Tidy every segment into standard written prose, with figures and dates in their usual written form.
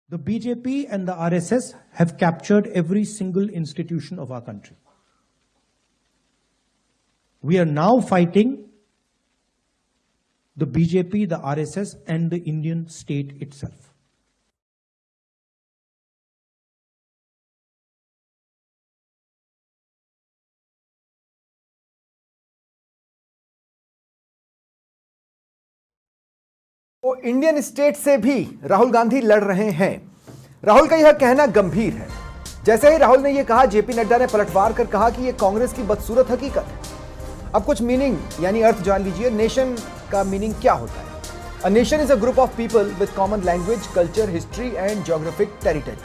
The BJP and the RSS have captured every single institution of our country. We are now fighting the BJP, the RSS, and the Indian state itself. तो Indian state से भी राहुल गांधी लड़ रहे हैं। राहुल का यह कहना गंभीर है। जैसे ही राहुल ने यह कहा, जेपी नड्डा ने पलटवार कर कहा कि यह कांग्रेस की बदसूरत हकीकत है। अब कुछ मीनिंग यानी अर्थ जान लीजिए। नेशन का मीनिंग क्या होता है? A nation is a group of people with common language, culture, history and geographic territory.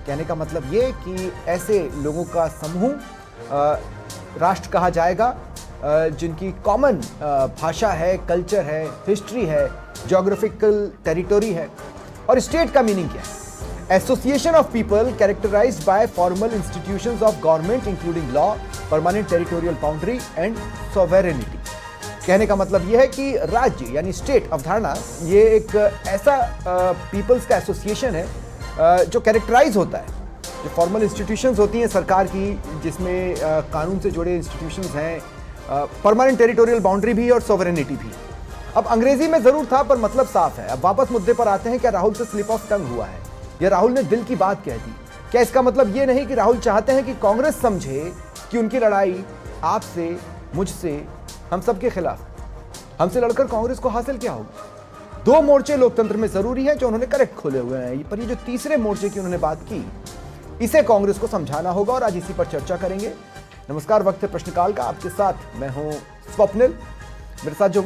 कहने का मतलब यह कि ऐसे लोगों का समूह राष्ट्र कहा जाएगा जिनकी कॉमन भाषा है, कल्चर है, हिस्ट्री है, ज्योग्राफिकल टेरिटोरी है। और स्टेट का मीनिंग क्या है? Association of people characterized by formal institutions of government including law, permanent territorial boundary and sovereignty. कहने का मतलब यह है कि राज्य यानी स्टेट अवधारणा ये एक ऐसा पीपल्स का एसोसिएशन है जो कैरेक्टराइज होता है, जो फॉर्मल इंस्टीट्यूशंस होती हैं सरकार की, जिसमें कानून से जुड़े इंस्टीट्यूशंस हैं, परमानेंट टेरिटोरियल बाउंड्री भी और सॉवेरेनिटी भी। अब अंग्रेजी में जरूर था पर मतलब साफ है। अब वापस मुद्दे पर आते हैं। क्या राहुल से स्लिप ऑफ टंग हुआ है या राहुल ने दिल की बात कह दी? क्या इसका मतलब यह नहीं कि राहुल चाहते हैं कि कांग्रेस समझे कि उनकी लड़ाई आपसे, मुझसे, हम सबके खिलाफ, हमसे लड़कर कांग्रेस को हासिल क्या होगा? दो मोर्चे लोकतंत्र में जरूरी हैं जो उन्होंने करेक्ट खोले हुए हैं, पर ये जो तीसरे मोर्चे की उन्होंने बात की, इसे कांग्रेस को समझाना होगा और आज इसी पर चर्चा करेंगे। नमस्कार, वक्त है प्रश्नकाल का। आपके साथ मैं हूं स्वप्निल। मेरे साथ जो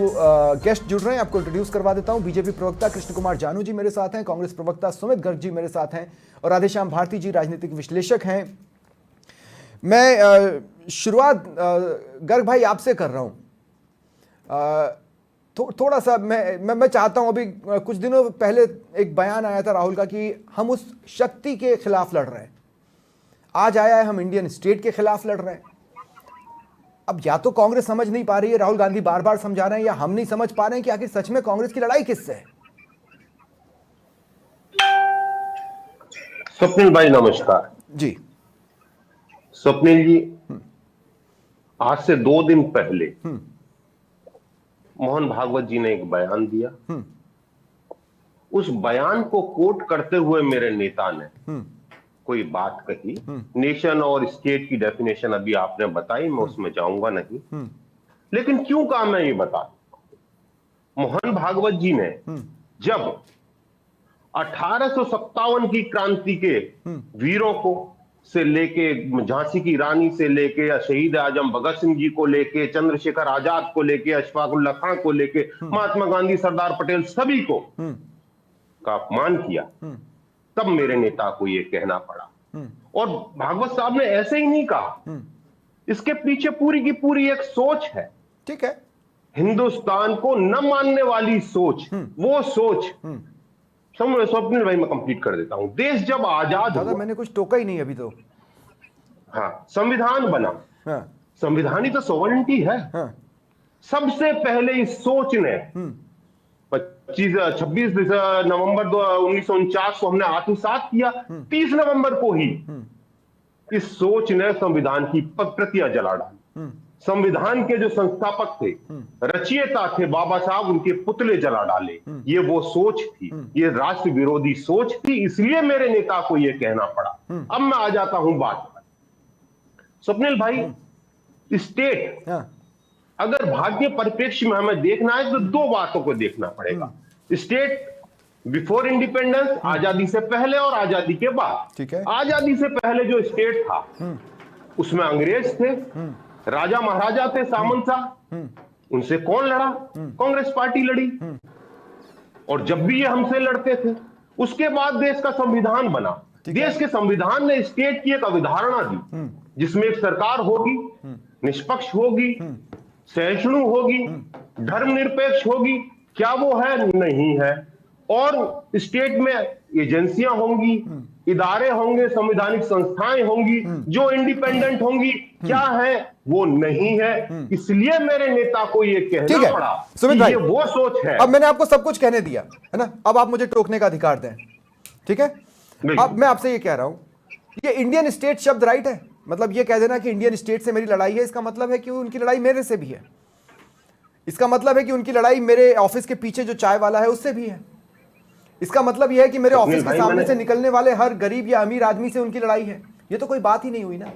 गेस्ट जुड़ रहे हैं आपको इंट्रोड्यूस करवा देता हूं। बीजेपी प्रवक्ता कृष्ण कुमार जानू जी मेरे साथ हैं, कांग्रेस प्रवक्ता सुमित गर्ग जी मेरे साथ हैं और राधेश्याम भारती जी राजनीतिक विश्लेषक हैं। मैं शुरुआत गर्ग भाई आपसे कर रहा हूं। थोड़ा सा मैं चाहता हूं, अभी कुछ दिनों पहले एक बयान आया था राहुल का कि हम उस शक्ति के खिलाफ लड़ रहे हैं। आज आया है हम इंडियन स्टेट के खिलाफ लड़ रहे हैं। अब या तो कांग्रेस समझ नहीं पा रही है, राहुल गांधी बार बार समझा रहे हैं, या हम नहीं समझ पा रहे हैं कि आखिर सच में कांग्रेस की लड़ाई किससे है। स्वप्निल भाई नमस्कार जी। स्वप्निल जी, आज से 2 दिन पहले मोहन भागवत जी ने एक बयान दिया। उस बयान को कोट करते हुए मेरे नेता ने कोई बात कही। नेशन और स्टेट की डेफिनेशन अभी आपने बताई, मैं उसमें जाऊंगा नहीं। लेकिन क्यों कहा मैं ये बता, मोहन भागवत जी ने जब 1857 की क्रांति के वीरों को से लेके, झांसी की रानी से लेके, शहीद आजम भगत सिंह जी को लेके, चंद्रशेखर आजाद को लेके, अशफाकुल्लाह खां को लेके, महात्मा गांधी, सरदार पटेल, सभी को का अपमान किया, तब मेरे नेता को यह कहना पड़ा। और भागवत साहब ने ऐसे ही नहीं कहा, इसके पीछे पूरी की पूरी एक सोच है। ठीक है, हिंदुस्तान को न मानने वाली सोच, वो सोच। स्वप्निल भाई मैं कंप्लीट कर देता हूं। देश जब आजाद हुआ, मैंने कुछ टोका ही नहीं अभी तो। हाँ, संविधान बना। हाँ, संविधान ही तो सॉवरेनिटी है। हाँ, सबसे पहले इस सोच ने 26 नवंबर 1949 को हमने आत्मसात किया। 30 नवंबर को ही इस सोच ने संविधान की प्रतियां जला डाली। संविधान के जो संस्थापक थे, रचयिता थे बाबा साहब, उनके पुतले जला डाले। ये वो सोच थी, ये राष्ट्र विरोधी सोच थी, इसलिए मेरे नेता को यह कहना पड़ा। अब मैं आ जाता हूं बात पर। स्वप्निल भाई, स्टेट अगर भारतीय परिप्रेक्ष्य में हमें देखना है तो 2 बातों को देखना पड़ेगा। स्टेट बिफोर इंडिपेंडेंस, आजादी से पहले और आजादी के बाद। ठीक है। आजादी से पहले जो स्टेट था उसमें अंग्रेज थे, राजा महाराजा थे, सामंत शाह। उनसे कौन लड़ा? कांग्रेस पार्टी लड़ी। और जब भी ये हमसे लड़ते थे, उसके बाद देश का संविधान बना। देश के संविधान ने स्टेट की एक अवधारणा दी, जिसमें एक सरकार होगी, निष्पक्ष होगी, सहिष्णु होगी, धर्मनिरपेक्ष होगी। क्या वो है? नहीं है। और स्टेट में एजेंसियां होंगी, इदारे होंगे, संवैधानिक संस्थाएं होंगी जो इंडिपेंडेंट होंगी। क्या है? वो नहीं है। इसलिए मेरे नेता को ये कहना पड़ा सुमित भाई, ये वो सोच है। अब मैंने आपको सब कुछ कहने दिया है ना, अब आप मुझे टोकने का अधिकार दें। ठीक है। बिल्कुल। अब मैं आपसे ये कह रहा हूं, ये इंडियन स्टेट शब्द राइट है? मतलब ये कह देना कि इंडियन स्टेट से मेरी लड़ाई है, इसका मतलब है कि उनकी लड़ाई मेरे से भी है। इसका मतलब है कि उनकी लड़ाई मेरे ऑफिस के पीछे जो चाय वाला है उससे भी है। इसका मतलब यह है कि मेरे ऑफिस के भाई, सामने से निकलने वाले हर गरीब या अमीर आदमी से उनकी लड़ाई है। ये तो कोई बात ही नहीं हुई ना।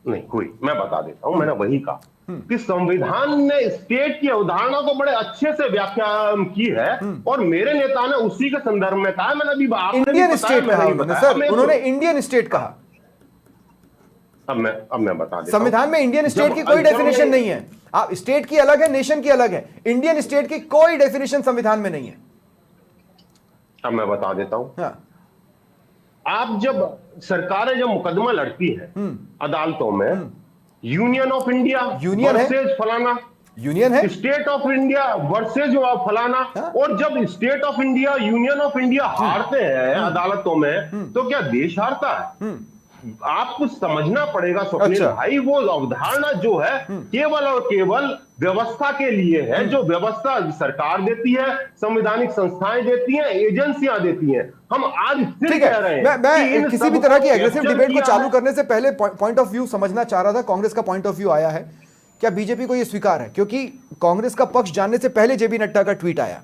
नहीं हुई, मैं बता देता हूं। मैंने वही कहा कि संविधान ने स्टेट की अवधारणा को बड़े अच्छे से व्याख्या की है और मेरे नेता ने उसी के संदर्भ में कहा। मैंने अभी आपने भी इंडियन बताया, स्टेट मैंने कहा भी उन्होंने बताया। सर, उन्होंने इंडियन स्टेट कहा। अब मैं बता देता हूं। संविधान में इंडियन स्टेट जब- की कोई जब डेफिनेशन मैं- नहीं है। आप स्टेट की अलग है, नेशन की अलग है। इंडियन स्टेट की कोई डेफिनेशन संविधान में नहीं है। अब मैं बता देता हूं। हाँ। आप जब सरकारें जब मुकदमा लड़ती हैं अदालतों में, यूनियन ऑफ इंडिया यूनियन है। वर्सेज फलाना, यूनियन है। स्टेट ऑफ इंडिया वर्सेज फलाना, हाँ? और जब state of India union of India हारते हैं अदालतों में, तो क्या देश हारता है? आपको समझना पड़ेगा स्वप्निल अच्छा। भाई, वो अवधारणा जो है केवल और केवल व्यवस्था के लिए है, जो व्यवस्था सरकार देती है, संवैधानिक संस्थाएं देती हैं, एजेंसियां देती हैं। हम आज फिर ठीक कह है। रहे हैं मैं कि इन किसी भी सबको तरह की एग्रेसिव कैप्चर डिबेट को किया चालू है। करने से पहले पॉइंट ऑफ व्यू समझना चाह रहा था। कांग्रेस का पॉइंट ऑफ व्यू आया है, क्या बीजेपी को यह स्वीकार है? क्योंकि कांग्रेस का पक्ष जानने से पहले जेबी नड्डा का ट्वीट आया,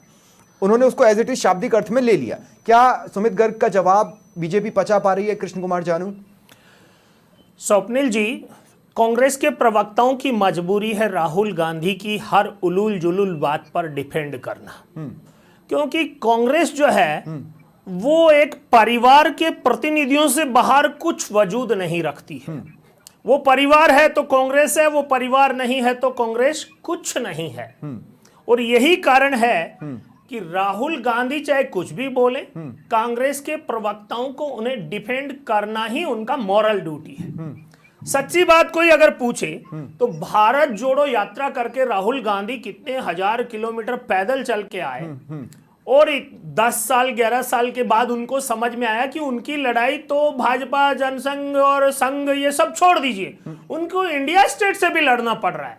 उन्होंने उसको एज इट इज शाब्दिक अर्थ में ले लिया। क्या सुमित गर्ग का जवाब बीजेपी पचा पा रही है? कृष्ण कुमार जानू। स्वप्निल जी, कांग्रेस के प्रवक्ताओं की मजबूरी है राहुल गांधी की हर उलूल जुलूल बात पर डिफेंड करना, क्योंकि कांग्रेस जो है वो एक परिवार के प्रतिनिधियों से बाहर कुछ वजूद नहीं रखती है। वो परिवार है तो कांग्रेस है, वो परिवार नहीं है तो कांग्रेस कुछ नहीं है। और यही कारण है कि राहुल गांधी चाहे कुछ भी बोले, कांग्रेस के प्रवक्ताओं को उन्हें डिफेंड करना ही उनका मॉरल ड्यूटी है। सच्ची बात कोई अगर पूछे तो भारत जोड़ो यात्रा करके राहुल गांधी कितने हजार किलोमीटर पैदल चल के आए, और 10 साल 11 साल के बाद उनको समझ में आया कि उनकी लड़ाई तो भाजपा, जनसंघ और संघ ये सब छोड़ दीजिए, उनको इंडिया स्टेट से भी लड़ना पड़ रहा है।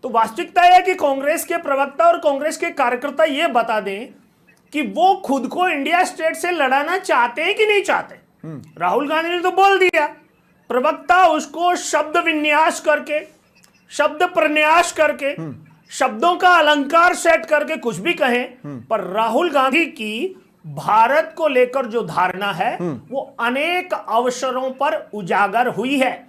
तो वास्तविकता है कि कांग्रेस के प्रवक्ता और कांग्रेस के कार्यकर्ता ये बता दें कि वो खुद को इंडिया स्टेट से लड़ाना चाहते हैं कि नहीं चाहते। राहुल गांधी ने तो बोल दिया, प्रवक्ता उसको शब्द विन्यास करके, शब्द प्रन्यास करके, शब्दों का अलंकार सेट करके कुछ भी कहें, पर राहुल गांधी की भारत को लेकर जो धारणा है वो अनेक अवसरों पर उजागर हुई है।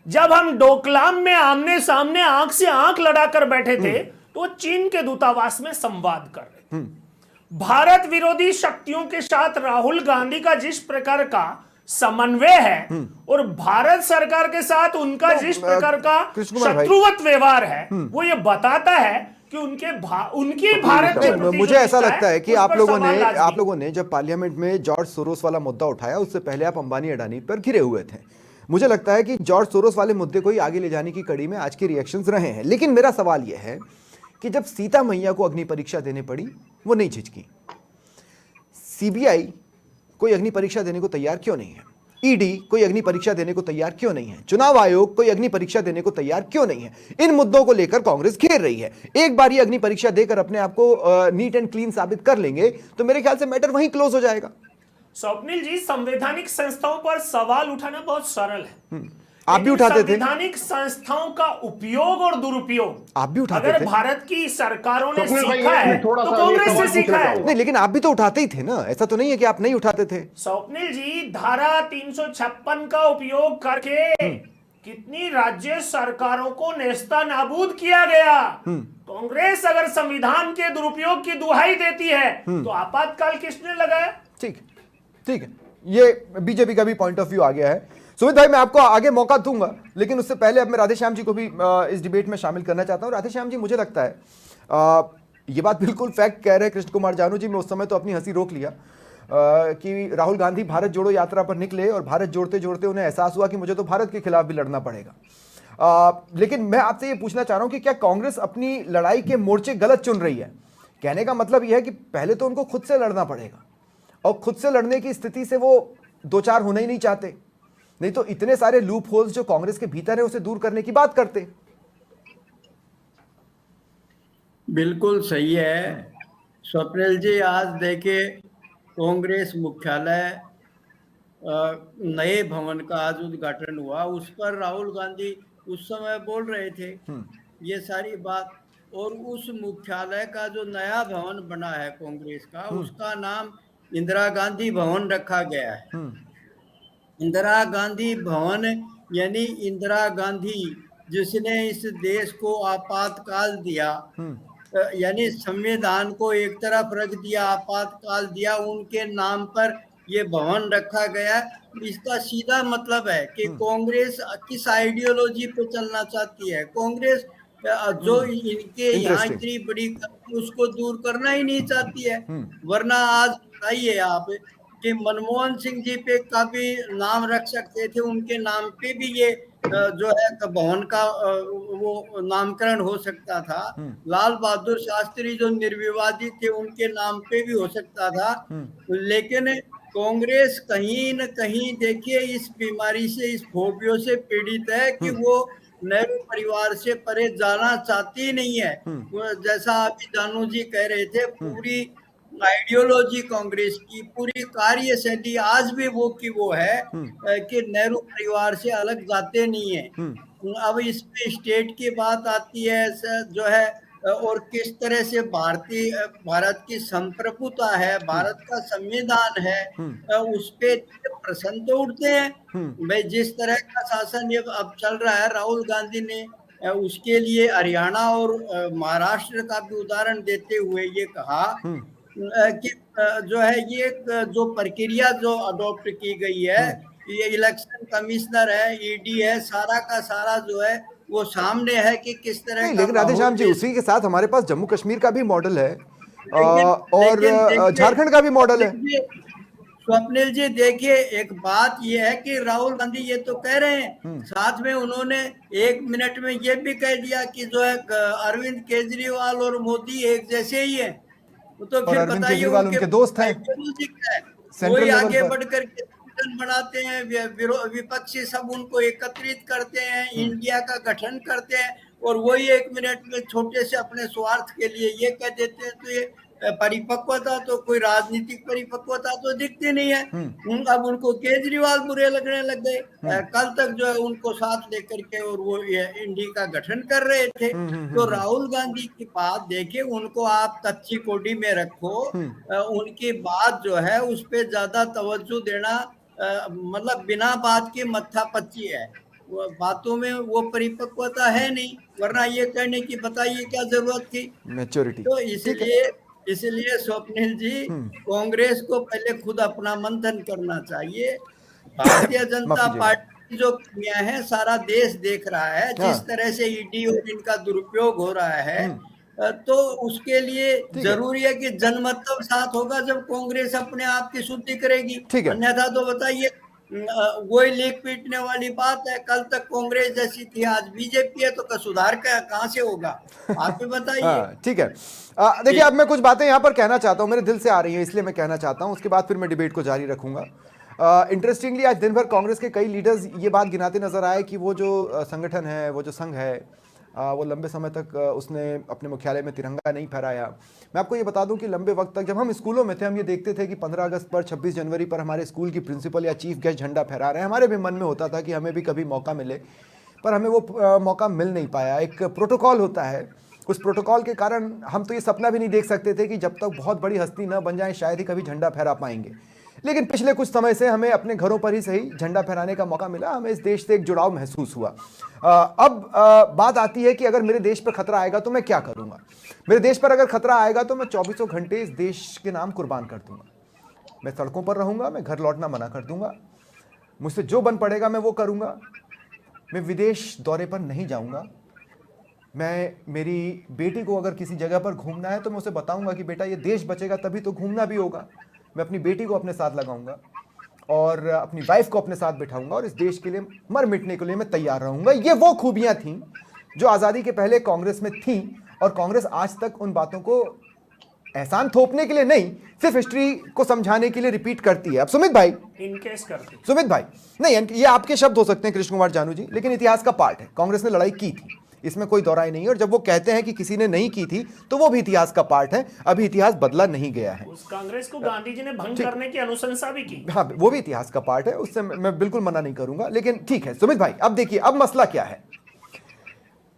जब हम डोकलाम में आमने सामने आंख से आंख लड़ाकर बैठे थे तो वो चीन के दूतावास में संवाद कर रहे थे। भारत विरोधी शक्तियों के साथ राहुल गांधी का जिस प्रकार का समन्वय है और भारत सरकार के साथ उनका जिस प्रकार का शत्रुवत व्यवहार है, वो ये बताता है कि उनकी भारत के प्रति मुझे जो ऐसा निष्ठा लगता है कि उस आप पर लोगों सवाल ने लाजमी। जब पार्लियामेंट में जॉर्ज सोरोस वाला मुद्दा उठाया, उससे पहले आप अंबानी अडानी पर घिरे हुए थे। मुझे लगता है कि जॉर्ज सोरोस वाले मुद्दे को ही आगे ले जाने की कड़ी में आज के रिएक्शंस रहे हैं। लेकिन मेरा सवाल यह है कि जब सीता मैया को अग्नि परीक्षा देने पड़ी, वो नहीं झिझकी। सीबीआई कोई अग्नि परीक्षा देने को तैयार क्यों नहीं है? ईडी कोई अग्नि परीक्षा देने को तैयार क्यों नहीं है? चुनाव आयोग कोई अग्नि परीक्षा देने को तैयार क्यों नहीं है? इन मुद्दों को लेकर कांग्रेस घेर रही है। एक बार ये अग्नि परीक्षा देकर अपने आप को नीट एंड क्लीन साबित कर लेंगे तो मेरे ख्याल से मैटर वहीं क्लोज हो जाएगा। स्वप्निल जी, संवैधानिक संस्थाओं पर सवाल उठाना बहुत सरल है। आप भी उठाते थे। संवैधानिक संस्थाओं का उपयोग और दुरुपयोग आप भी उठाते अगर थे। भारत की सरकारों ने स्वप्निल भाई, सीखा है थोड़ा तो सा कांग्रेस सवाल से सीखा पूछना है। चाहूंगा। नहीं, लेकिन आप भी तो उठाते ही थे ना, ऐसा तो नहीं है कि आप नहीं उठाते थे। स्वप्निल जी, धारा 356 का उपयोग करके कितनी राज्य सरकारों को नेस्ता नाबूद किया गया। कांग्रेस अगर संविधान के दुरुपयोग की दुहाई देती है तो आपातकाल किसने लगाया? ठीक है, ये बीजेपी का भी पॉइंट ऑफ व्यू आ गया है। सुमित भाई, मैं आपको आगे मौका दूंगा, लेकिन उससे पहले अब मैं राधेश्याम जी को भी इस डिबेट में शामिल करना चाहता हूं। राधेश्याम जी, मुझे लगता है ये बात बिल्कुल फैक्ट कह रहे हैं कृष्ण कुमार जानू जी। मैं उस समय तो अपनी हंसी रोक लिया कि राहुल गांधी भारत जोड़ो यात्रा पर निकले और भारत जोड़ते जोड़ते उन्हें एहसास हुआ कि मुझे तो भारत के खिलाफ भी लड़ना पड़ेगा। लेकिन मैं आपसे ये पूछना चाह रहा हूं कि क्या कांग्रेस अपनी लड़ाई के मोर्चे गलत चुन रही है? कहने का मतलब यह है कि पहले तो उनको खुद से लड़ना पड़ेगा, और खुद से लड़ने की स्थिति से वो दो चार होना ही नहीं चाहते, नहीं तो इतने सारे लूप होल्स जो कांग्रेस के भीतर है उसे दूर करने की बात करते। बिल्कुल सही है स्वप्निल जी। आज देखे कांग्रेस मुख्यालय नए भवन का आज उद्घाटन हुआ, उस पर राहुल गांधी उस समय बोल रहे थे ये सारी बात। और उस मुख्यालय का जो नया भवन बना है कांग्रेस का, उसका नाम इंदिरा गांधी भवन रखा गया है। इंदिरा गांधी भवन यानी इंदिरा गांधी जिसने इस देश को आपातकाल दिया, यानी संविधान को एक तरफ रख दिया, आपातकाल दिया, उनके नाम पर ये भवन रखा गया। इसका सीधा मतलब है कि कांग्रेस किस आइडियोलॉजी पे चलना चाहती है। कांग्रेस जो इनके यहाँ इतनी बड़ी उसको दूर करना ही नहीं चाहती है। वरना आज बताइए आप कि मनमोहन सिंह जी पे का भी नाम रख सकते थे, उनके नाम पे भी ये जो है भवन का वो नामकरण हो सकता था। लाल बहादुर शास्त्री जो निर्विवादी थे उनके नाम पे भी हो सकता था। लेकिन कांग्रेस कहीं न कहीं देखिए इस बीमारी से, इस फोबियो से पीड़ित है कि वो नेहरू परिवार से परे जाना चाहती नहीं है। जैसा अभी जानू जी कह रहे थे, पूरी आइडियोलॉजी कांग्रेस की, पूरी कार्यशैली आज भी वो की वो है कि नेहरू परिवार से अलग जाते नहीं है। अब इसमें स्टेट की बात आती है जो है, और किस तरह से भारत की संप्रभुता है, भारत का संविधान है, उस पे प्रश्न तो उठते हैं। भाई जिस तरह का शासन ये अब चल रहा है, राहुल गांधी ने उसके लिए हरियाणा और महाराष्ट्र का भी उदाहरण देते हुए ये कहा कि जो है ये जो प्रक्रिया जो अडॉप्ट की गई है, ये इलेक्शन कमिश्नर है, ईडी है, सारा का सारा जो है वो सामने है कि किस तरह नहीं, का। लेकिन राधेश्याम जी उसी के साथ हमारे पास जम्मू कश्मीर का भी मॉडल है और झारखंड का भी मॉडल है। स्वप्निल जी देखिए, एक बात ये है कि राहुल गांधी ये तो कह रहे हैं, साथ में उन्होंने 1 मिनट में ये भी कह दिया कि जो है अरविंद केजरीवाल और मोदी एक जैसे ही है। तो फिर बताइए उनके दोस्त हैं, वही आगे बढ़कर के बनाते हैं, विपक्षी सब उनको एकत्रित करते हैं, इंडिया का गठन करते हैं, और वही 1 मिनट में छोटे से अपने स्वार्थ के लिए ये कह देते हैं। तो ये परिपक्वता तो, कोई राजनीतिक परिपक्वता तो दिखती नहीं है। अब उनको केजरीवाल बुरे लगने लग गए। कल तक जो है उनको साथ लेकर के और वो इंडी का गठन कर रहे थे। तो राहुल गांधी की बात देखिए, उनको आप कच्ची कोडी में रखो, उनकी बात जो है उस पर ज्यादा तवज्जो देना मतलब बिना बात के मत्था पच्ची है, वो बातों में वो परिपक्वता है नहीं, वरना ये कहने की बताइए क्या जरूरत थी, मैच्योरिटी। तो इसलिए स्वप्निल जी, कांग्रेस को पहले खुद अपना मंथन करना चाहिए। भारतीय जनता पार्टी की जो कमियां हैं सारा देश देख रहा है, जिस तरह से ईडी और इनका दुरुपयोग हो रहा है, तो उसके लिए जरूरी है कि जनमत तब साथ होगा जब कांग्रेस अपने आप की शुद्धि करेगी। अन्यथा तो बताइए वही लेख पीटने वाली बात है। कल तक कांग्रेस जैसी थी, आज बीजेपी है, तो सुधार कहाँ से होगा, आप भी बताइए। ठीक है, देखिए अब मैं कुछ बातें यहाँ पर कहना चाहता हूँ, मेरे दिल से आ रही है इसलिए मैं कहना चाहता हूँ, उसके बाद फिर मैं डिबेट को जारी रखूंगा। इंटरेस्टिंगली आज दिन भर कांग्रेस के कई लीडर्स ये बात गिनाते नजर आए कि वो जो संगठन है, वो जो संघ है, वो लंबे समय तक उसने अपने मुख्यालय में तिरंगा नहीं फहराया। मैं आपको ये बता दूं कि लंबे वक्त तक जब हम स्कूलों में थे, हम ये देखते थे कि 15 अगस्त पर, 26 जनवरी पर हमारे स्कूल की प्रिंसिपल या चीफ गेस्ट झंडा फहरा रहे हैं। हमारे भी मन में होता था कि हमें भी कभी मौका मिले, पर हमें वो मौका मिल नहीं पाया। एक प्रोटोकॉल होता है, उस प्रोटोकॉल के कारण हम तो ये सपना भी नहीं देख सकते थे कि जब तक बहुत बड़ी हस्ती न बन जाए शायद ही कभी झंडा फहरा पाएंगे। लेकिन पिछले कुछ समय से हमें अपने घरों पर ही सही झंडा फहराने का मौका मिला, हमें इस देश से एक जुड़ाव महसूस हुआ। अब बात आती है कि अगर मेरे देश पर खतरा आएगा तो मैं क्या करूंगा। मेरे देश पर अगर खतरा आएगा तो मैं 24 घंटे इस देश के नाम कुर्बान कर दूंगा। मैं सड़कों पर रहूंगा, मैं घर लौटना मना कर दूंगा, मुझसे जो बन पड़ेगा मैं वो करूंगा। मैं विदेश दौरे पर नहीं जाऊंगा। मेरी बेटी को अगर किसी जगह पर घूमना है तो मैं उसे बताऊंगा कि बेटा ये देश बचेगा तभी तो घूमना भी होगा। मैं अपनी बेटी को अपने साथ लगाऊंगा और अपनी वाइफ को अपने साथ बिठाऊंगा और इस देश के लिए मर मिटने के लिए मैं तैयार रहूंगा। ये वो खूबियां थीं जो आज़ादी के पहले कांग्रेस में थीं, और कांग्रेस आज तक उन बातों को एहसान थोपने के लिए नहीं, सिर्फ हिस्ट्री को समझाने के लिए रिपीट करती है। अब सुमित भाई, इनकेस करती, सुमित भाई, नहीं ये आपके शब्द हो सकते हैं कृष्ण कुमार जानू जी, लेकिन इतिहास का पार्ट है। कांग्रेस ने लड़ाई की थी, इसमें कोई दौराई नहीं है। और जब वो कहते हैं कि किसी ने नहीं की थी तो वो भी इतिहास का पार्ट है, अभी इतिहास बदला नहीं गया है। उस कांग्रेस को गांधी जी ने भंग करने की अनुशंसा भी की। हाँ, वो भी इतिहास का पार्ट है, उससे मैं बिल्कुल मना नहीं करूंगा। लेकिन ठीक है सुमित भाई, अब देखिए अब मसला क्या है।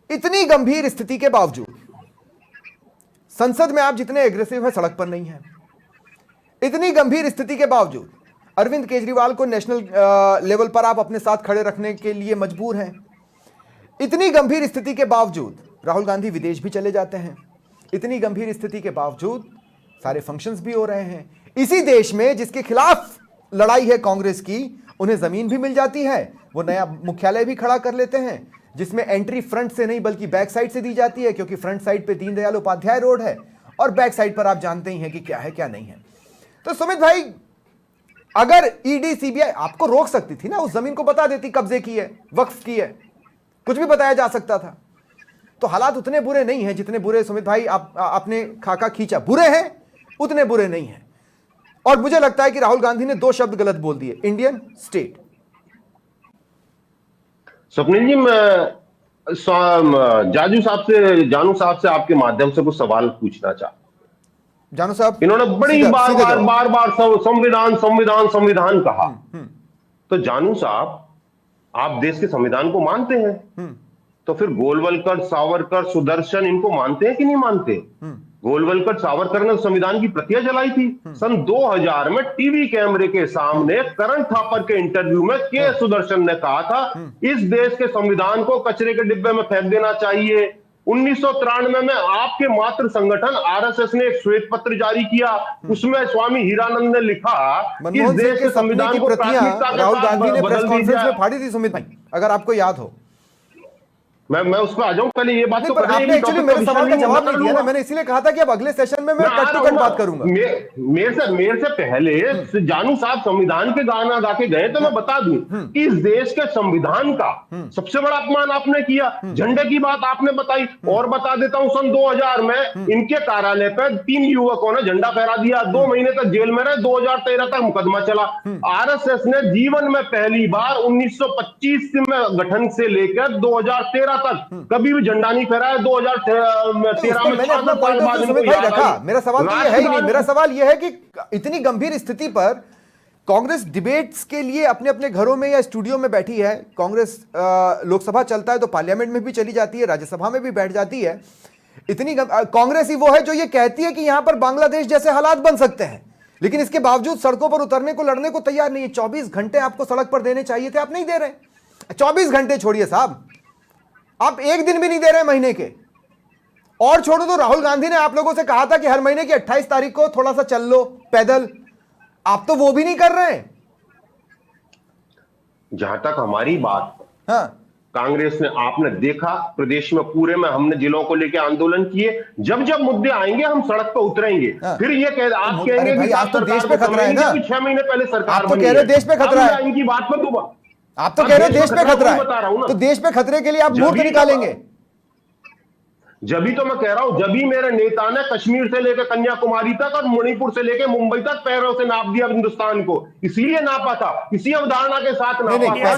इतनी गंभीर स्थिति के बावजूद संसद में आप जितने एग्रेसिव हैं सड़क पर नहीं है। इतनी गंभीर स्थिति के बावजूद अरविंद केजरीवाल को नेशनल लेवल पर आप अपने साथ खड़े रखने के लिए मजबूर हैं। इतनी गंभीर स्थिति के बावजूद राहुल गांधी विदेश भी चले जाते हैं। इतनी गंभीर स्थिति के बावजूद सारे फंक्शंस भी हो रहे हैं। इसी देश में जिसके खिलाफ लड़ाई है कांग्रेस की, उन्हें जमीन भी मिल जाती है, वो नया मुख्यालय भी खड़ा कर लेते हैं जिसमें एंट्री फ्रंट से नहीं बल्कि बैक साइड से दी जाती है, क्योंकि फ्रंट साइड पे दीनदयाल उपाध्याय रोड है और बैक साइड पर आप जानते ही हैं कि क्या है क्या नहीं है। तो सुमित भाई, अगर ईडी सीबीआई आपको रोक सकती थी ना, उस जमीन को बता देती कब्जे की है, वक्फ की है, कुछ भी बताया जा सकता था। तो हालात उतने बुरे नहीं हैं जितने बुरे सुमित भाई आपने खाका खींचा। बुरे हैं, उतने बुरे नहीं हैं। और मुझे लगता है कि राहुल गांधी ने 2 शब्द गलत बोल दिए, इंडियन स्टेट। स्वप्निल जी, मैं जानू साहब से आपके माध्यम से कुछ सवाल पूछना चाहता हूं। जानू साहब, इन्होंने बड़ी बार संविधान संविधान संविधान कहा। तो जानू साहब, आप देश के संविधान को मानते हैं, तो फिर गोलवलकर, सावरकर, सुदर्शन इनको मानते हैं कि नहीं मानते? गोलवलकर, सावरकर ने संविधान की प्रतियां जलाई थी। सन 2000 में टीवी कैमरे के सामने करण थापर के इंटरव्यू में के सुदर्शन ने कहा था, इस देश के संविधान को कचरे के डिब्बे में फेंक देना चाहिए। 1993 में आपके मातृ संगठन आरएसएस ने एक श्वेत पत्र जारी किया, उसमें स्वामी हीरानंद ने लिखा इस देश के संविधान को प्राथमिकता के राहुल गांधी ने साथ प्रेस बदल कॉन्फ्रेंस में दीजिए। फाड़ी थी सुमित भाई, अगर आपको याद हो। मैं उस पर आ जाऊं, पहले ये बात तो पर आपने एक्चुअली मेरे सवाल का जवाब नहीं दिया ना, मैंने इसीलिए कहा था कि अब अगले सेशन में मैं कट टू कट बात करूंगा। मेरे से पहले जानू साहब संविधान के गाना गा के गए, तो मैं बता दूं कि इस देश के संविधान का सबसे बड़ा अपमान आपने किया। झंडे की बात आपने बताई, और बता देता हूं, सन 2000 में इनके कार्यालय पर 3 युवकों ने झंडा फहरा दिया, 2 महीने तक जेल में रहे, 2013 तक मुकदमा चला। आरएसएस ने जीवन में पहली बार 1925 में गठन से लेकर 2013 तक कभी भी झंडा नहीं फहराया। 2013 में मैंने अपना पॉइंट ऑफ व्यू सुमित भाई रखा। मेरा सवाल तो ये है ही नहीं, मेरा सवाल ये है कि इतनी गंभीर स्थिति पर कांग्रेस डिबेट्स के लिए अपने अपने घरों में या स्टूडियो में बैठी है। कांग्रेस लोकसभा चलता है तो पार्लियामेंट में भी चली जाती है, राज्यसभा में भी बैठ जाती है। इतनी कांग्रेस ही वो है जो ये कहती है कि यहां पर बांग्लादेश जैसे हालात बन सकते हैं, लेकिन इसके बावजूद सड़कों पर उतरने को, लड़ने को तैयार नहीं है। 24 घंटे आपको सड़क पर देने चाहिए थे, आप नहीं दे रहे। 24 घंटे छोड़िए साहब, आप 1 दिन भी नहीं दे रहे महीने के। और छोड़ो तो राहुल गांधी ने आप लोगों से कहा था कि हर महीने की 28 तारीख को थोड़ा सा चल लो पैदल, आप तो वो भी नहीं कर रहे हैं। जहां तक हमारी बात, हाँ, कांग्रेस ने, आपने देखा प्रदेश में पूरे में हमने जिलों को लेकर आंदोलन किए। जब जब मुद्दे आएंगे हम सड़क पर उतरेंगे। हाँ। फिर ये आप कहेंगे भाई, कि आप तो देश पे खतरा है ना। 6 महीने पहले सरकार आप तो कह रहे हो देश पे खतरा है। इनकी बात पर आप तो कह रहे हो देश पे खतरा बता रहा हूं है, ना। तो देश पे खतरे के लिए आप मुहूर्त निकालेंगे। जब ही तो मैं कह रहा हूं, जब ही मेरे नेता ने कश्मीर से लेकर कन्याकुमारी तक और मणिपुर से लेकर मुंबई तक पैरों से नाप दिया हिंदुस्तान को, इसीलिए नापा था, इसी अवधारणा के साथ नापा।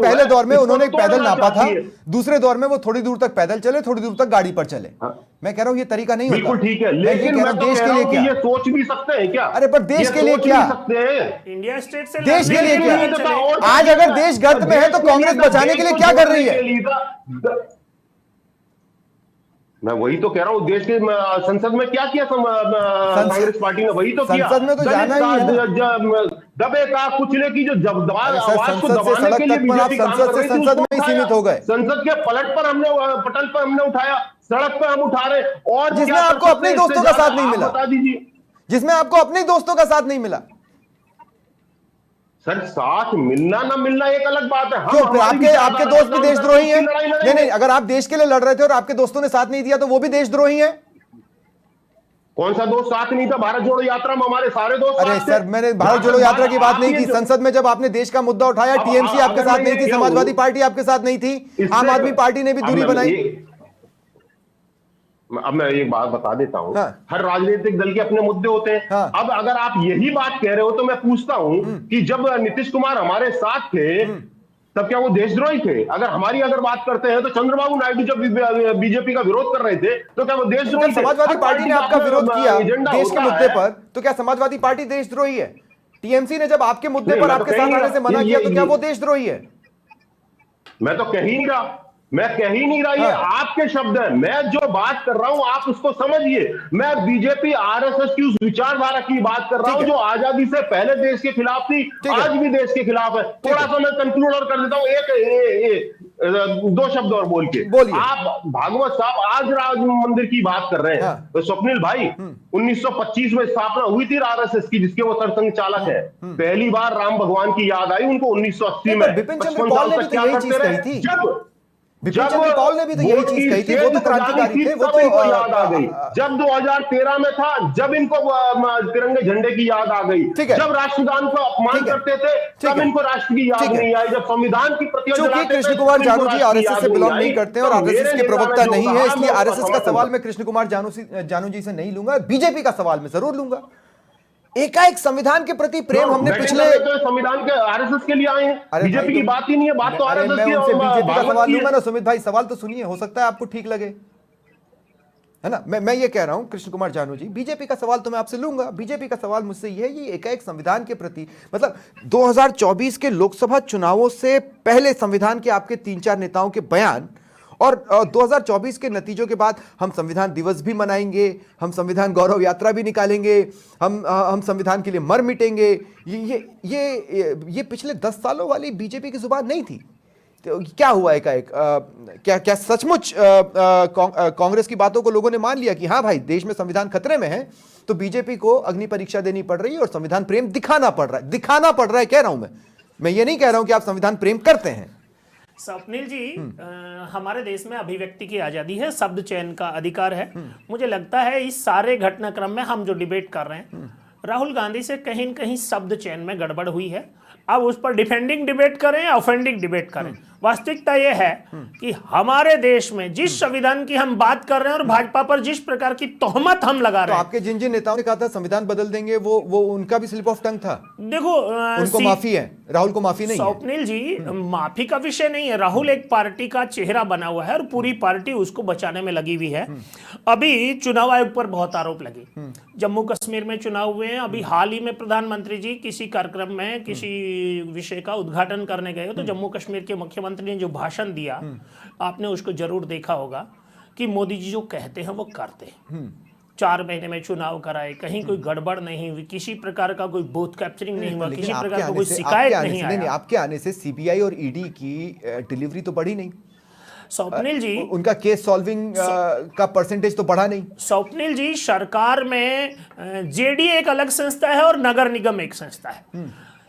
पहले दौर में उन्होंने पैदल नापा था, दूसरे दौर में वो थोड़ी दूर तक पैदल चले, थोड़ी दूर तक गाड़ी पर चले। मैं कह रहा हूं ये तरीका नहीं होता। बिल्कुल ठीक है, लेकिन मैं तो देश के लिए क्या, ये सोच भी सकते हैं क्या? अरे पर देश के लिए क्या, इंडिया स्टेट से देश के लिए क्या? आज अगर देश गर्त में है तो कांग्रेस बचाने के लिए क्या कर रही है? मैं वही तो कह रहा हूँ, देश के संसद में क्या किया कांग्रेस पार्टी ने? वही तो किया। संसद में तो जाना ही है। दबे का कुचले की जो आवाज को संसद से दबाने सड़क के लिए तक पर आप बीजेपी काम संसद कर से रही थी, संसद में उसको ही सीमित हो गए। संसद के पटल पर हमने उठाया, सड़क पर हम उठा रहे, और जिसमें आपको अपने दोस्तों का साथ नहीं मिला, बता दीजिए। जिसमें आपको अपने दोस्तों का साथ नहीं मिला। सर, साथ मिलना ना मिलना एक अलग बात है। क्यों? फिर आपके दोस्त भी देशद्रोही हैं? नहीं, अगर आप देश के लिए लड़ रहे थे और आपके दोस्तों ने साथ नहीं दिया तो वो भी देशद्रोही हैं। कौन सा दोस्त साथ नहीं था? भारत जोड़ो यात्रा में हमारे सारे दोस्त। अरे सर, मैंने भारत जोड़ो यात्रा की बात नहीं की। संसद में जब आपने देश का मुद्दा उठाया, टीएमसी आपके साथ नहीं थी, समाजवादी पार्टी आपके साथ नहीं थी, आम आदमी पार्टी ने भी दूरी बनाई। अब मैं एक बात बता देता हूं। हाँ। हर राजनीतिक दल के अपने मुद्दे होते हैं। हाँ। अब अगर आप यही बात कह रहे हो तो मैं पूछता हूं कि जब नीतीश कुमार हमारे साथ थे, तब क्या वो देशद्रोही थे? अगर बात करते हैं तो चंद्रबाबू नायडू जब बीजेपी का विरोध कर रहे थे तो क्या वो देशद्रोही जब थे? समाजवादी हर पार्टी ने का आपका अपना विरोध किया एजेंडा देश के होता मुद्दे है। पर, तो क्या समाजवादी पार्टी देशद्रोही है? टीएमसी ने जब आपके मुद्दे नहीं, पर मैं तो आपके कह ही साथ नहीं आने से रहा। मना ये- किया, तो ये- क्या ये- वो देशद्रोही है? मैं तो कह ही नहीं रहा, मैं कह ही नहीं रहा, ये हाँ। आपके शब्द हैं। मैं जो बात कर रहा हूं आप उसको समझिए। मैं बीजेपी आरएसएस की उस विचारधारा की बात कर रहा ठीक हूं है। जो आजादी से पहले देश के खिलाफ थी, ठीक है। आज भी देश के खिलाफ है। थोड़ा सा मैं कंक्लूड और कर देता हूं, दो शब्द और बोल के। बोलिए। आप भागवत साहब आज राम मंदिर की बात कर रहे हैं, हाँ। तो स्वप्निल भाई 1925 में स्थापना हुई थी आरएसएस की, जिसके वो सरसंघ चालक है। पहली बार राम भगवान की याद आई उनको 1980 नहीं, में। पर बिपिन चंद्र 55 पॉल साल ने भी तक तो क्या यही करते चीज रहे? कही थी। जब बिपिन चंद्र पॉल ने भी तो यही बोर्ड चीज की कही थी, वो तो सेल क्रांतिकारी जारी थे, थी, वो तब तो इनको याद आ गई। जब 2013 में था, जब इनको तिरंगे झंडे की याद आ गई। ठीक है। जब राष्ट्रगान को अपमान ठीक है। करते थे ठीक तब है। इनको राष्ट्र की याद ठीक है। नहीं आई। जब संविधान की प्रतियां चूंकि जलाते कृष्ण थे, कुमार तब इनको जानू जी राष्ट्र की आरएसएस याद से बिलोंग आई। नहीं करते हैं और तो आरएसएस मेरे के नेता प्रवक्ता ने जो नहीं है, कहा, इसलिए मैं उसका आरएसएस का समर्थन सवाल मैं कृष्ण कुमार जानू जी से नहीं लूंगा, बीजेपी का सवाल मैं जरूर लूंगा। एकाएक संविधान के प्रति प्रेम हमने बैठे पिछले तो संविधान के आरएसएस के लिए आए हैं। अरे बीजेपी भाई, की बात ही नहीं है, बात तो अरे आरएसएस मैं की उनसे और बीजेपी का भागवत सवाल की है। लूंगा ना सुमित भाई, सवाल तो सुनिए, हो सकता है आपको ठीक लगे, है ना। मैं ये कह रहा हूं कृष्ण कुमार जानू जी, बीजेपी का सवाल तो मैं आपसे लूंगा। बीजेपी का सवाल मुझसे ये है, ये एकाएक संविधान के प्रति, मतलब 2024 के लोकसभा चुनावों से पहले संविधान के आपके 3-4 नेताओं के बयान और 2024 के नतीजों के बाद हम संविधान दिवस भी मनाएंगे, हम संविधान गौरव यात्रा भी निकालेंगे, हम संविधान के लिए मर मिटेंगे, ये पिछले 10 सालों वाली बीजेपी की जुबान नहीं थी। तो क्या हुआ एकाएक? क्या सचमुच कांग्रेस की बातों को लोगों ने मान लिया कि हाँ भाई देश में संविधान खतरे में है, तो बीजेपी को अग्नि परीक्षा देनी पड़ रही है और संविधान प्रेम दिखाना पड़ रहा है कह रहा हूं मैं ये नहीं कह रहा हूं कि आप संविधान प्रेम करते हैं। स्वप्निल जी, हमारे देश में अभिव्यक्ति की आजादी है, शब्द चयन का अधिकार है। मुझे लगता है इस सारे घटनाक्रम में हम जो डिबेट कर रहे हैं, राहुल गांधी से कहीं न कहीं शब्द चयन में गड़बड़ हुई है। अब उस पर डिफेंडिंग डिबेट करें या ऑफेंडिंग डिबेट करें, वास्तविकता यह है कि हमारे देश में जिस संविधान की हम बात कर रहे हैं और भाजपा पर जिस प्रकार की तोहमत हम लगा तो रहे हैं, आपके जिन जिन नेताओं ने कहा था संविधान बदल देंगे, वो उनका भी स्लिप ऑफ टंग था। देखो उनको माफी है, राहुल को माफी नहीं है। स्वप्निल जी, माफी का विषय नहीं है। राहुल एक पार्टी का चेहरा बना हुआ है और पूरी पार्टी उसको बचाने में लगी हुई है। अभी चुनाव आयोग पर बहुत आरोप लगे, जम्मू कश्मीर में चुनाव हुए हैं। अभी हाल ही में प्रधानमंत्री जी किसी कार्यक्रम में किसी विषय का उद्घाटन करने गए, तो जम्मू कश्मीर के मुख्यमंत्री ने जो भाषण दिया, आपने उसको जरूर देखा होगा कि मोदी जी जो कहते हैं वो करते हैं। 4 महीने में चुनाव कराए, कहीं कोई गड़बड़ नहीं हुई, किसी प्रकार का कोई बूथ कैप्चरिंग नहीं हुआ, लेकिन किसी आपके प्रकार का आने कोई से- शिकायत आपके आने नहीं से- नहीं, आया। आपके आने से सीबीआई और ईडी की डिलीवरी तो बढ़ी नहीं, स्वप्निल जी, उनका केस सॉल्विंग का परसेंटेज तो बढ़ा नहीं। स्वप्निल जी, सरकार में जेडीए एक अलग संस्था है और नगर निगम एक संस्था है।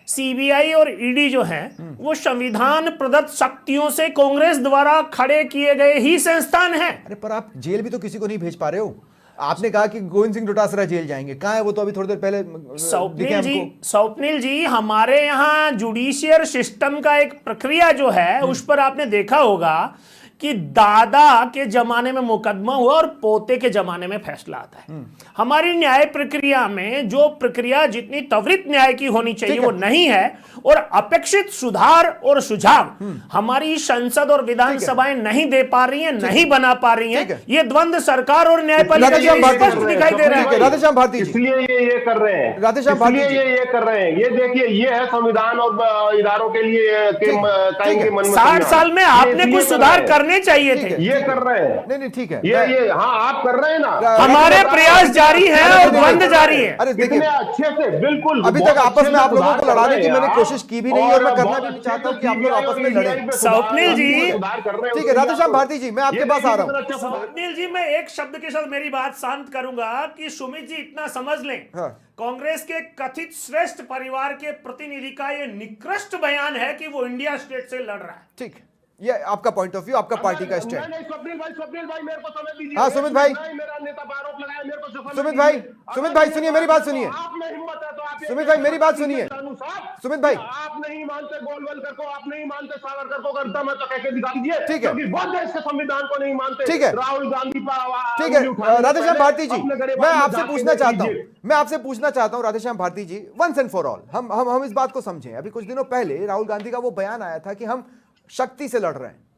सीबीआई और ईडी जो हैं, वो संविधान प्रदत्त शक्तियों से कांग्रेस द्वारा खड़े किए गए ही संस्थान हैं। अरे पर आप जेल भी तो किसी को नहीं भेज पा रहे हो। आपने कहा कि गोविंद सिंह डोटासरा जेल जाएंगे, कहाँ है वो? तो अभी थोड़ी देर पहले दिखे स्वप्निल जी, हमारे यहाँ जुडिशियल सिस्टम का एक प्रक्रिया जो है, उस पर आपने देखा होगा कि दादा के जमाने में मुकदमा हुआ और पोते के जमाने में फैसला आता है। हमारी न्याय प्रक्रिया में जो प्रक्रिया जितनी त्वरित न्याय की होनी चाहिए वो नहीं है, और अपेक्षित सुधार और सुझाव हमारी संसद और विधानसभाएं नहीं दे पा रही हैं, नहीं बना पा रही हैं। ये द्वंद्व सरकार और न्यायपालिका राधेश्याम में स्पष्ट दिखाई दे रहा है। राधेश्याम भारती जी, इसलिए ये कर रहे हैं, राधेश्याम भारती जी, ये कर रहे हैं। ये देखिए, ये है संविधान और इदारों के लिए कायम के मन में 60 साल में आपने कुछ सुधार करने चाहिए थे, ये कर रहे हैं। नहीं ठीक है, ये हाँ आप कर रहे हैं ना। हमारे प्रयास जारी है और द्वंद्व जारी है। अरे कितने देखिए, अच्छे से, बिल्कुल अभी तक आपस में आप लोगों को लड़ाने की मैंने कोशिश की भी नहीं और मैं करना भी नहीं चाहता हूं कि आप लोग आपस में लड़ें। स्वप्निल जी, ठीक है राधेश्याम भारती जी, मैं आपके पास आ रहा हूं। स्वप्निल जी, मैं एक शब्द के साथ मेरी बात शांत करूंगा कि सुमित जी इतना समझ लें, हाँ। कांग्रेस के कथित श्रेष्ठ परिवार के प्रतिनिधि का ये निकृष्ट बयान है कि वो इंडिया स्टेट से लड़ रहा है। ठीक, ये आपका पॉइंट ऑफ व्यू, आपका पार्टी का स्टैंड। स्वप्निल भाई मेरे को समय दीजिए। हाँ, सुमित भाई। मेरा नेता पर आरोप लगाया, मेरे को समय सुमित दीजिए। भाई सुनिए, मेरी बात सुनिए। आप में हिम्मत है तो आप सुमित भाई, मेरी बात सुनिए। साहब, सुमित भाई। आप नहीं मानते गोलवलकर को, आप नहीं मानते सावरकर को, करता मैं तो कह के दिखा दीजिए। ठीक है। क्योंकि वो देश के संविधान को नहीं मानते। ठीक है। राहुल गांधी पर ठीक है, राधेश्याम भारती जी, मैं आपसे जाके पूछना देख चाहता हूं, लीजिए। मैं आपसे पूछना चाहता हूं राधेश्याम भारती जी, वंस एंड फॉर ऑल, हम इस बात को समझें। अभी कुछ दिनों पहले राहुल गांधी का वो बयान आया था कि हम शक्ति से लड़ रहे हैं।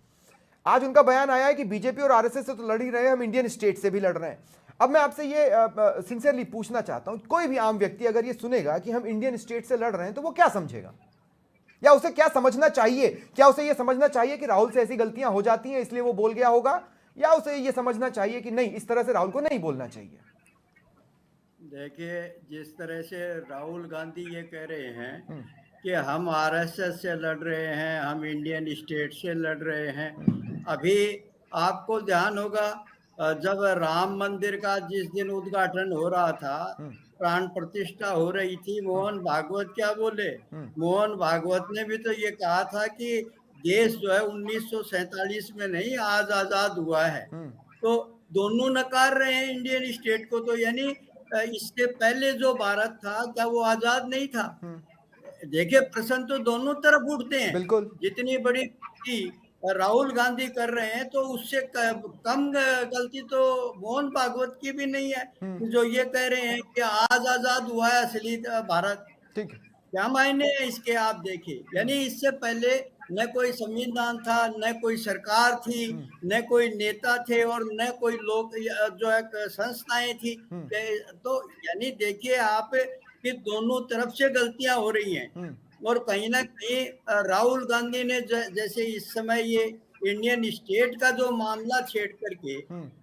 आज उनका बयान आया है कि बीजेपी और आरएसएस से तो लड़ ही रहे हैं, हम इंडियन स्टेट से भी लड़ रहे हैं। अब मैं आपसे ये सिंसियरली पूछना चाहता हूं, कोई भी आम व्यक्ति अगर ये सुनेगा कि हम इंडियन स्टेट से लड़ रहे हैं तो वो क्या समझेगा, या उसे क्या समझना चाहिए? क्या उसे ये समझना चाहिए कि राहुल से ऐसी गलतियां हो जाती हैं इसलिए वो बोल गया होगा, या उसे ये समझना चाहिए कि नहीं, इस तरह से राहुल को नहीं बोलना चाहिए? देखिए, जिस तरह से राहुल गांधी ये कह रहे हैं कि हम आरएसएस से लड़ रहे हैं, हम इंडियन स्टेट से लड़ रहे हैं, अभी आपको ध्यान होगा जब राम मंदिर का जिस दिन उद्घाटन हो रहा था, प्राण प्रतिष्ठा हो रही थी, मोहन भागवत क्या बोले? मोहन भागवत ने भी तो ये कहा था कि देश जो है 1947 में नहीं, आज आजाद हुआ है। तो दोनों नकार रहे हैं इंडियन स्टेट को, तो यानी इससे पहले जो भारत था, क्या वो आजाद नहीं था? देखिए, प्रश्न तो दोनों तरफ उठते हैं। बिल्कुल। जितनी बड़ी गलती राहुल गांधी कर रहे हैं, तो उससे कम गलती तो मोहन भागवत की भी नहीं है, जो ये कह रहे हैं कि आज आजाद हुआ है असली भारत। ठीक है। क्या मायने है इसके, आप देखिए। यानी इससे पहले न कोई संविधान था, न कोई सरकार थी, न कोई नेता थे, और न कोई लोग जो है संस्थाएं थी। तो यानी देखिए आप कि दोनों तरफ से गलतियां हो रही हैं। और कहीं ना कहीं राहुल गांधी ने जैसे इस समय ये इंडियन स्टेट का जो मामला छेड़ करके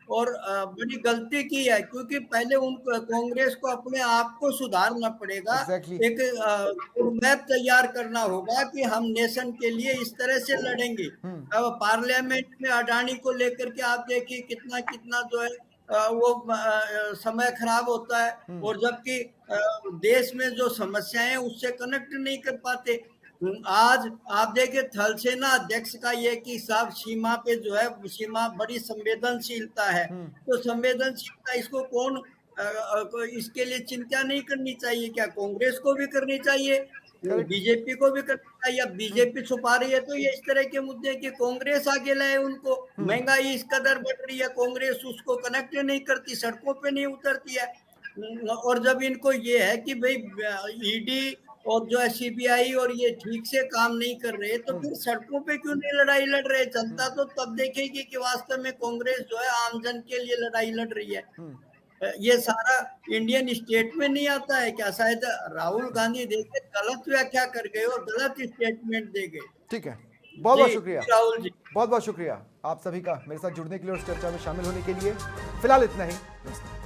और बड़ी गलती की है, क्योंकि पहले उन कांग्रेस को अपने आप को सुधारना पड़ेगा। Exactly. एक मैप तैयार करना होगा कि हम नेशन के लिए इस तरह से लड़ेंगे। अब पार्लियामेंट में अडानी को लेकर के आप देखिए कितना कितना जो है वो समय खराब होता है, और जबकि देश में जो समस्याएं हैं उससे कनेक्ट नहीं कर पाते। आज आप देखिए थल सेना अध्यक्ष का ये कि साहब सीमा पे जो है, सीमा बड़ी संवेदनशीलता है, तो संवेदनशीलता इसको कौन इसके लिए चिंता नहीं करनी चाहिए? क्या कांग्रेस को भी करनी चाहिए, बीजेपी को भी करनी चाहिए? अब बीजेपी छुपा रही है तो ये इस तरह के मुद्दे कि कांग्रेस आगे लाए उनको। महंगाई इस कदर बढ़ रही है, कांग्रेस उसको कनेक्ट नहीं करती, सड़कों पे नहीं उतरती है। और जब इनको ये है कि भाई ईडी और जो है सीबीआई और ये ठीक से काम नहीं कर रहे, तो फिर सड़कों पे क्यों नहीं लड़ाई लड़ रहे? जनता तो तब देखेगी कि वास्तव में कांग्रेस जो है आमजन के लिए लड़ाई लड़ रही है। ये सारा इंडियन स्टेट में नहीं आता है क्या? शायद राहुल गांधी देखे गलत व्याख्या कर गए और गलत स्टेटमेंट दे गए। ठीक है, बहुत बहुत जी, शुक्रिया राहुल जी। बहुत बहुत शुक्रिया आप सभी का मेरे साथ जुड़ने के लिए और इस चर्चा में शामिल होने के लिए। फिलहाल इतना ही, नमस्कार।